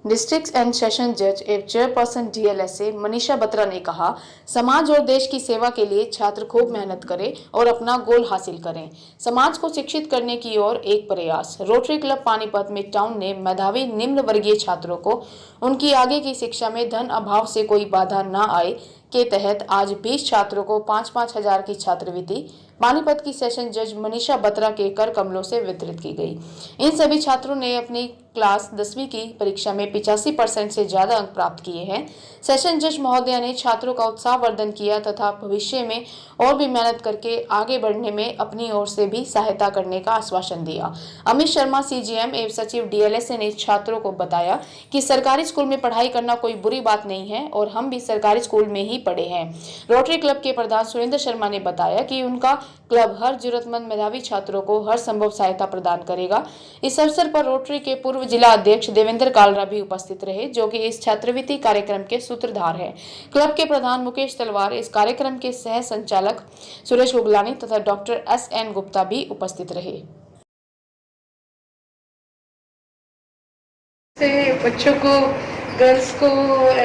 District and session जज एवं chairperson DLSA Manisha Batra ने कहा, समाज और देश की सेवा के लिए छात्र खूब मेहनत करें और अपना गोल हासिल करें। समाज को शिक्षित करने की ओर एक प्रयास। रोटरी क्लब पानीपत मिडटाउन ने मेधावी निम्न वर्गीय छात्रों को उनकी आगे की शिक्षा में धन अभाव से कोई बाधा न आए के तहत आज 20 छात्रों को 5-5 हजार की छात्रवृत्ति पानीपत की सेशन जज मनीषा बत्रा के कर कमलों से वितरित की गई। इन सभी छात्रों ने अपनी क्लास 10वीं की परीक्षा में 85% से ज्यादा अंक प्राप्त किए हैं। सेशन जज महोदया ने छात्रों का उत्साहवर्धन किया तथा भविष्य में और भी मेहनत करके आगे बढ़ने में अपनी ओर से भी सहायता करने का आश्वासन दिया। अमित शर्मा सीजीएम एवं सचिव डीएलएसए ने छात्रों को बताया कि सरकारी स्कूल में पढ़ाई करना कोई बुरी बात नहीं है और हम भी सरकारी स्कूल में ही पढ़े हैं। रोटरी क्लब के प्रधान सुरेंद्र शर्मा ने बताया कि उनका क्लब हर जरूरतमंद मेधावी छात्रों को हर संभव सहायता प्रदान करेगा। इस अवसर पर रोटरी के पूर्व जिला अध्यक्ष देवेंद्र कालरा भी उपस्थित रहे, जो कि इस छात्रवृत्ति कार्यक्रम के सूत्रधार हैं। क्लब के प्रधान मुकेश तलवार, इस कार्यक्रम के सह संचालक सुरेश गुगलानी तथा डॉक्टर एसएन गुप्ता भी उपस्थित रहे। बच्चों को, गर्ल्स को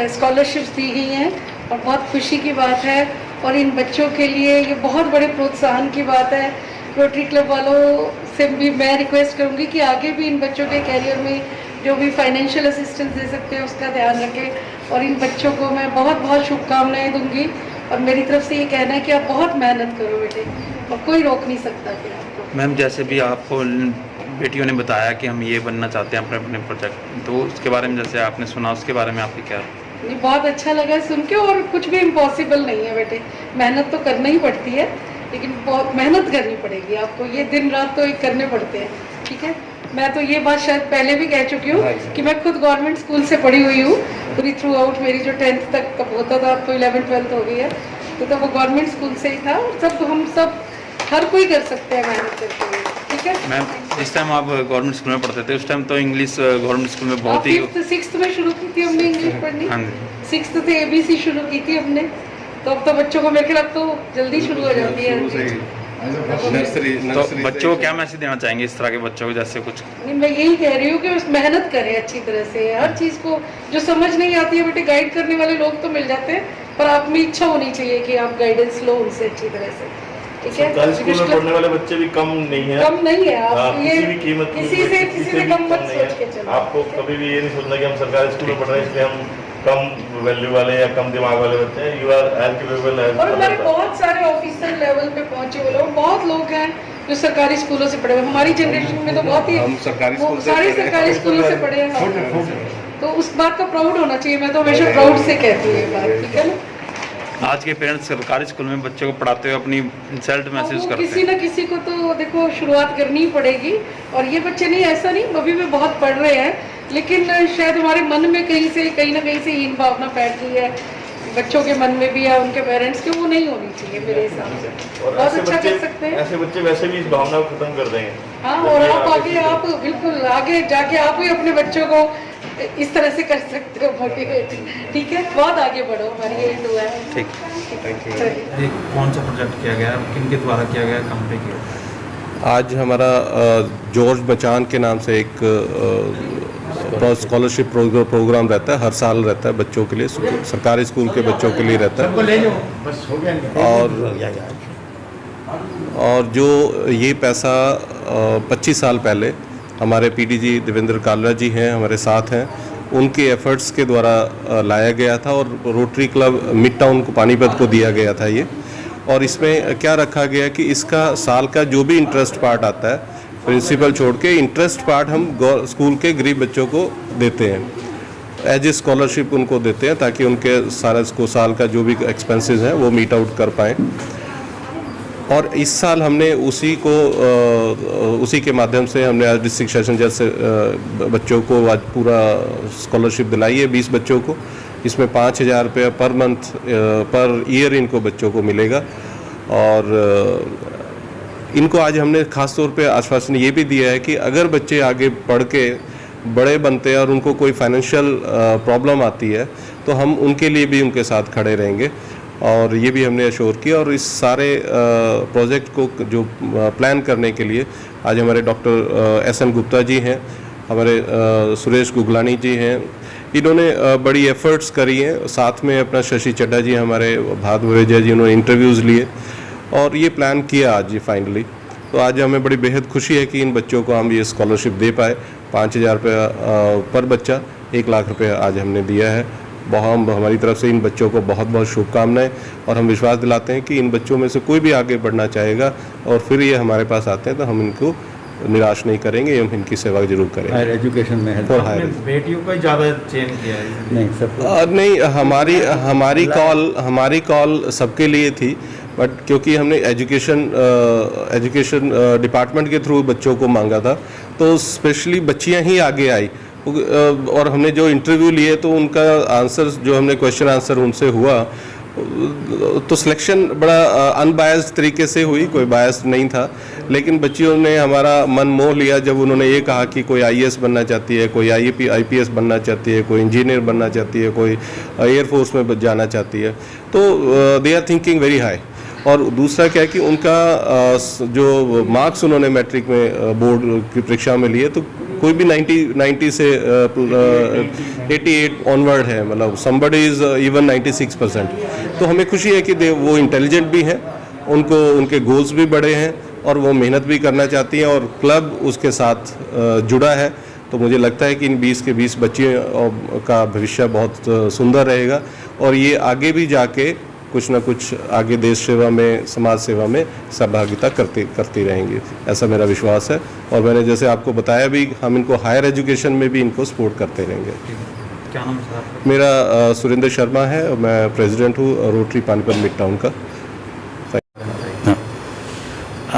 स्कॉलरशिप्स दी गई हैं और बहुत खुशी की बात है और इन बच्चों के लिए ये बहुत बड़े प्रोत्साहन की बात है। रोटरी क्लब वालों से भी मैं रिक्वेस्ट करूंगी कि आगे भी इन बच्चों के कैरियर में जो भी फाइनेंशियल असिस्टेंस दे सकते हैं उसका ध्यान रखें और इन बच्चों को मैं बहुत बहुत शुभकामनाएं दूंगी और मेरी तरफ से ये कहना है कि आप बहुत मेहनत करो बेटे और कोई रोक नहीं सकता फिर आपको। मैम, जैसे भी आपको बेटियों ने बताया कि हम ये बनना चाहते हैं अपने प्रोजेक्ट, तो उसके बारे में जैसे आपने सुना, उसके बारे में आपके क्या? नहीं, बहुत अच्छा लगा सुन के और कुछ भी इम्पॉसिबल नहीं है बेटे, मेहनत तो करना ही पड़ती है लेकिन बहुत मेहनत करनी पड़ेगी आपको, ये दिन रात तो एक करने पड़ते हैं। ठीक है, मैं तो ये बात शायद पहले भी कह चुकी हूँ कि मैं खुद गवर्नमेंट स्कूल से पढ़ी हुई हूँ पूरी थ्रू आउट। मेरी जो 10th तक का होता था, अब तो 11th-12th हो गई है, तो तब वो गवर्नमेंट स्कूल से ही था और सब हम सब हर कोई कर सकते हैं मेहनत करके। ठीक है मैम, जिस टाइम आप गवर्नमेंट स्कूल में पढ़ते थे उस टाइम तो इंग्लिश गवर्नमेंट स्कूल में बहुत ही 6th में शुरू की थी हमने इंग्लिश पढ़नी। 6th से ABC शुरू की थी हमने, तो अब तो बच्चों को मेरे ख्याल तो जल्दी शुरू हो जाती है नर्सरी। तो बच्चों को क्या मैसेज देना चाहेंगे इस तरह के बच्चों को? जैसे कुछ नहीं, मैं यही कह रही हूँ कि उस मेहनत करें अच्छी तरह से, हर चीज़ को जो समझ नहीं आती है बेटे गाइड करने वाले लोग तो मिल जाते हैं, पर आप में इच्छा होनी चाहिए कि आप गाइडेंस लो उनसे अच्छी तरह से। ठीक है, सरकारी स्कूल में पढ़ने वाले बच्चे भी कम नहीं है, कम नहीं है। आप ये किसी भी कीमत किसी से कम मत सोच के चलो। आपको कभी भी ये नहीं सोचना कि हम सरकारी स्कूल में पढ़ रहे हैं इसलिए हम कम वैल्यू वाले या कम दिमाग वाले बच्चे हैं। You are as capable as. और हमारे बहुत सारे ऑफिसर लेवल पे पहुंचे हुए लोग, बहुत लोग हैं जो सरकारी स्कूलों से पढ़े हुए। हमारी जनरेशन में तो बहुत ही हम सरकारी स्कूलों से पढ़े हैं, तो उस बात का प्राउड होना चाहिए। मैं तो हमेशा प्राउड से कहती हूँ ये बात। ठीक है ना, आज के पेरेंट्स सरकारी स्कूल में बच्चों को पढ़ाते हुए अपनी इंसल्ट महसूस करते हैं। किसी न किसी को तो देखो शुरुआत करनी ही पड़ेगी और ये बच्चे नहीं, ऐसा नहीं, अभी भी बहुत पढ़ रहे हैं, लेकिन शायद हमारे मन में कहीं ना कहीं से हीन भावना बैठ गई है बच्चों के मन में भी या उनके पेरेंट्स के, वो नहीं होनी चाहिए मेरे हिसाब से। और बहुत अच्छा कर सकते हैं ऐसे बच्चे वैसे भी इस भावना को खत्म कर देंगे। हाँ, और आप बिल्कुल आगे जाके आप ही अपने बच्चों को इस तरह से कर सकते हो मोटिवेट। ठीक है, बहुत आगे बढ़ो, हमारी यही दुआ है। ठीक, कौन सा प्रोजेक्ट किया गया, किनके द्वारा किया गया, कहाँ पे किया? आज हमारा जॉर्ज बचान के नाम से एक स्कॉलरशिप प्रोग्राम रहता है, हर साल रहता है बच्चों के लिए, सरकारी स्कूल के बच्चों के लिए रहता है। और जो ये पैसा 25 साल पहले हमारे पीडीजी देवेंद्र कालरा जी हैं, हमारे साथ हैं, उनके एफर्ट्स के द्वारा लाया गया था और रोटरी क्लब मिडटाउन को पानीपत को दिया गया था ये। और इसमें क्या रखा गया कि इसका साल का जो भी इंटरेस्ट पार्ट आता है, प्रिंसिपल छोड़ के इंटरेस्ट पार्ट हम स्कूल के गरीब बच्चों को देते हैं, एज ए स्कॉलरशिप उनको देते हैं ताकि उनके सारा साल का जो भी एक्सपेंसेस हैं वो मीट आउट कर पाएँ। और इस साल हमने उसी के माध्यम से हमने आज डिस्ट्रिक्ट सेशन जज से बच्चों को आज पूरा स्कॉलरशिप दिलाई है 20 बच्चों को। इसमें 5,000 रुपये पर मंथ पर ईयर इनको बच्चों को मिलेगा। और इनको आज हमने ख़ास तौर पे आश्वासन ये भी दिया है कि अगर बच्चे आगे पढ़ के बड़े बनते हैं और उनको कोई फाइनेंशियल प्रॉब्लम आती है तो हम उनके लिए भी उनके साथ खड़े रहेंगे। और ये भी हमने अश्योर किया। और इस सारे प्रोजेक्ट को जो प्लान करने के लिए आज हमारे डॉक्टर एसएन गुप्ता जी हैं, हमारे सुरेश गुगलानी जी हैं, इन्होंने बड़ी एफर्ट्स करी हैं। साथ में अपना शशि चड्ढा जी, हमारे भादुरेजा जी, उन्होंने इंटरव्यूज़ लिए और ये प्लान किया आज ये फाइनली। तो आज हमें बड़ी बेहद खुशी है कि इन बच्चों को हम ये स्कॉलरशिप दे पाए। 5,000 रुपया पर बच्चा, 1 लाख रुपया आज हमने दिया है। हमारी तरफ से इन बच्चों को बहुत बहुत शुभकामनाएं, और हम विश्वास दिलाते हैं कि इन बच्चों में से कोई भी आगे बढ़ना चाहेगा और फिर ये हमारे पास आते हैं तो हम इनको निराश नहीं करेंगे, हम इनकी सेवा जरूर करेंगे। हायर एजुकेशन में है, और हायर बेटियों को ज़्यादा चेंज किया है? नहीं सब नहीं, हमारी कॉल सबके लिए थी, बट क्योंकि हमने एजुकेशन डिपार्टमेंट के थ्रू बच्चों को मांगा था तो स्पेशली बच्चियां ही आगे आई। और हमने जो इंटरव्यू लिए तो उनका आंसर, जो हमने क्वेश्चन आंसर उनसे हुआ, तो सिलेक्शन बड़ा अनबायस्ड तरीके से हुई, कोई बायस नहीं था। लेकिन बच्चियों ने हमारा मन मोह लिया जब उन्होंने ये कहा कि कोई IAS बनना चाहती है, कोई IPS बनना चाहती है, कोई इंजीनियर बनना चाहती है, कोई एयरफोर्स में जाना चाहती है। तो they are thinking very high. और दूसरा क्या है कि उनका जो मार्क्स उन्होंने मैट्रिक में बोर्ड की परीक्षा में लिए, तो कोई भी 90 से 88 ऑनवर्ड है, मतलब समबडी इज़ इवन 96%। तो हमें खुशी है कि वो इंटेलिजेंट भी हैं, उनको उनके गोल्स भी बड़े हैं और वो मेहनत भी करना चाहती हैं, और क्लब उसके साथ जुड़ा है। तो मुझे लगता है कि इन 20 के 20 बच्चियों का भविष्य बहुत सुंदर रहेगा और ये आगे भी जाके कुछ ना कुछ आगे देश सेवा में, समाज सेवा में सहभागिता करती रहेंगी, ऐसा मेरा विश्वास है। और मैंने जैसे आपको बताया भी, हम इनको हायर एजुकेशन में भी इनको सपोर्ट करते रहेंगे। क्या नाम है सर आपका? मेरा सुरेंद्र शर्मा है और मैं प्रेसिडेंट हूँ रोटरी पानीपत मिड टाउन का।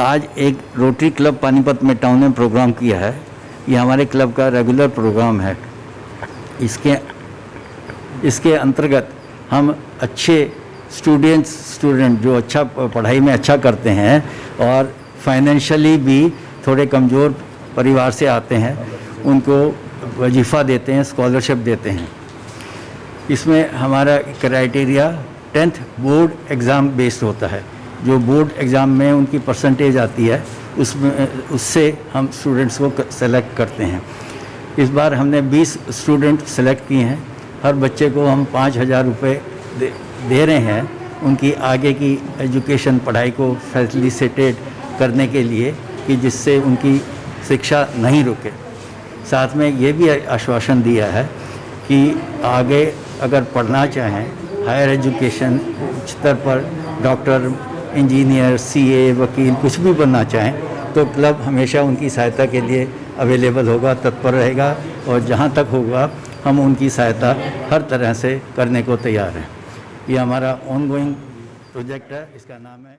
आज एक रोटरी क्लब पानीपत में टाउन में प्रोग्राम किया है। ये हमारे क्लब का रेगुलर प्रोग्राम है। इसके अंतर्गत हम अच्छे स्टूडेंट जो अच्छा पढ़ाई में अच्छा करते हैं और फाइनेंशियली भी थोड़े कमज़ोर परिवार से आते हैं, उनको वजीफ़ा देते हैं, स्कॉलरशिप देते हैं। इसमें हमारा criteria 10th board exam based होता है। जो बोर्ड एग्ज़ाम में उनकी परसेंटेज आती है उससे हम स्टूडेंट्स को सेलेक्ट करते हैं। इस बार हमने 20 स्टूडेंट सेलेक्ट किए हैं। हर बच्चे को हम 5,000 रुपये दे रहे हैं उनकी आगे की एजुकेशन, पढ़ाई को फैसिलिटेट करने के लिए, कि जिससे उनकी शिक्षा नहीं रुके। साथ में ये भी आश्वासन दिया है कि आगे अगर पढ़ना चाहें, हायर एजुकेशन उच्च स्तर पर डॉक्टर, इंजीनियर, CA, वकील कुछ भी बनना चाहें तो क्लब हमेशा उनकी सहायता के लिए अवेलेबल होगा, तत्पर रहेगा, और जहाँ तक होगा हम उनकी सहायता हर तरह से करने को तैयार हैं। ये हमारा ऑनगोइंग प्रोजेक्ट है, इसका नाम है